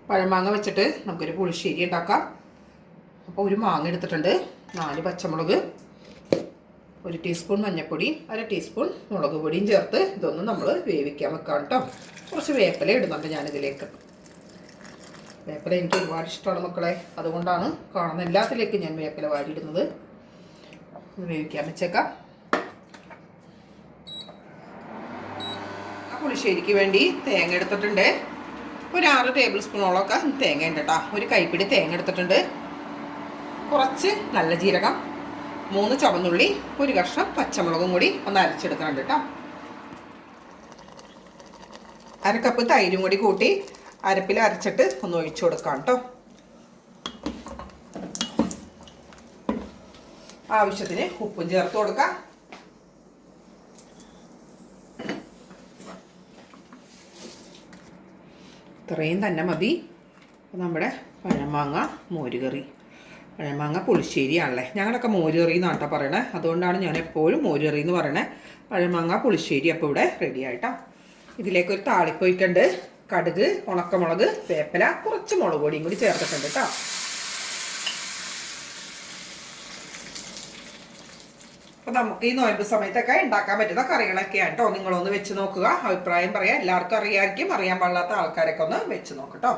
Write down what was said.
പഴമാങ്ങ വെച്ചിട്ട് നമുക്കൊരു പുളിശ്ശേരി ഉണ്ടാക്കാം. അപ്പോൾ ഒരു മാങ്ങ എടുത്തിട്ടുണ്ട്, 4 പച്ചമുളക്, 1 ടീസ്പൂൺ മഞ്ഞൾപ്പൊടി, 1/2 ടീസ്പൂൺ മുളക് പൊടിയും ചേർത്ത് ഇതൊന്നും നമ്മൾ വേവിക്കാൻ വെക്കാം കേട്ടോ. കുറച്ച് വേപ്പില ഇടുന്നുണ്ട് ഞാനിതിലേക്ക്. വേപ്പില എനിക്ക് ഒരുപാട് ഇഷ്ടമാണ് മക്കളെ, അതുകൊണ്ടാണ് കാണുന്ന എല്ലാത്തിലേക്കും ഞാൻ വേപ്പില വാരിയിടുന്നത്. വേവിക്കാൻ വെച്ചേക്കാം. ആ പുളിശ്ശേരിക്ക് വേണ്ടി തേങ്ങ എടുത്തിട്ടുണ്ട്. ഒരു 6 ടേബിൾ സ്പൂണോളമൊക്കെ തേങ്ങ ഉണ്ട് കേട്ടോ. ഒരു കൈപ്പിടി തേങ്ങ എടുത്തിട്ടുണ്ട്. കുറച്ച് നല്ല ജീരകം, 3 ചുവന്നുള്ളി, ഒരു കഷ്ണം പച്ചമുളകും കൂടി ഒന്ന് അരച്ചെടുക്കുന്നുണ്ട് കേട്ടോ. 1/2 കപ്പ് തൈരും കൂടി കൂട്ടി അരപ്പിൽ അരച്ചിട്ട് ഒന്ന് ഒഴിച്ചു കൊടുക്കാം കേട്ടോ. ആവശ്യത്തിന് ഉപ്പും ചേർത്ത് കൊടുക്കാം. ഇത്രയും തന്നെ മതി. നമ്മുടെ പഴമാങ്ങ മോരുകറി, പഴമാങ്ങ പുളിശ്ശേരിയാണല്ലേ. ഞങ്ങളൊക്കെ മോരുകറി എന്നാണ് കേട്ടോ പറയണേ, അതുകൊണ്ടാണ് ഞാൻ എപ്പോഴും മോരുകറി എന്ന് പറയണേ. പഴമാങ്ങ പുളിശ്ശേരി അപ്പോൾ ഇവിടെ റെഡി ആയിട്ടാ. ഇതിലേക്കൊരു താളിപ്പൊഴിക്കുന്നുണ്ട്. കടുക്, ഉണക്കമുളക്, വേപ്പില, കുറച്ച് മുളക് പൊടിയും കൂടി ചേർത്തിട്ടുണ്ട് കേട്ടോ. അപ്പോൾ നമുക്ക് ഈ നോയമ്പ് സമയത്തൊക്കെ ഉണ്ടാക്കാൻ പറ്റുന്ന കറികളൊക്കെയാണ് കേട്ടോ. നിങ്ങളൊന്ന് വെച്ച് നോക്കുക, അഭിപ്രായം പറയാം. എല്ലാവർക്കും അറിയാമായിരിക്കും, അറിയാൻ പാടില്ലാത്ത ആൾക്കാരൊക്കെ ഒന്ന് വെച്ച് നോക്കട്ടോ.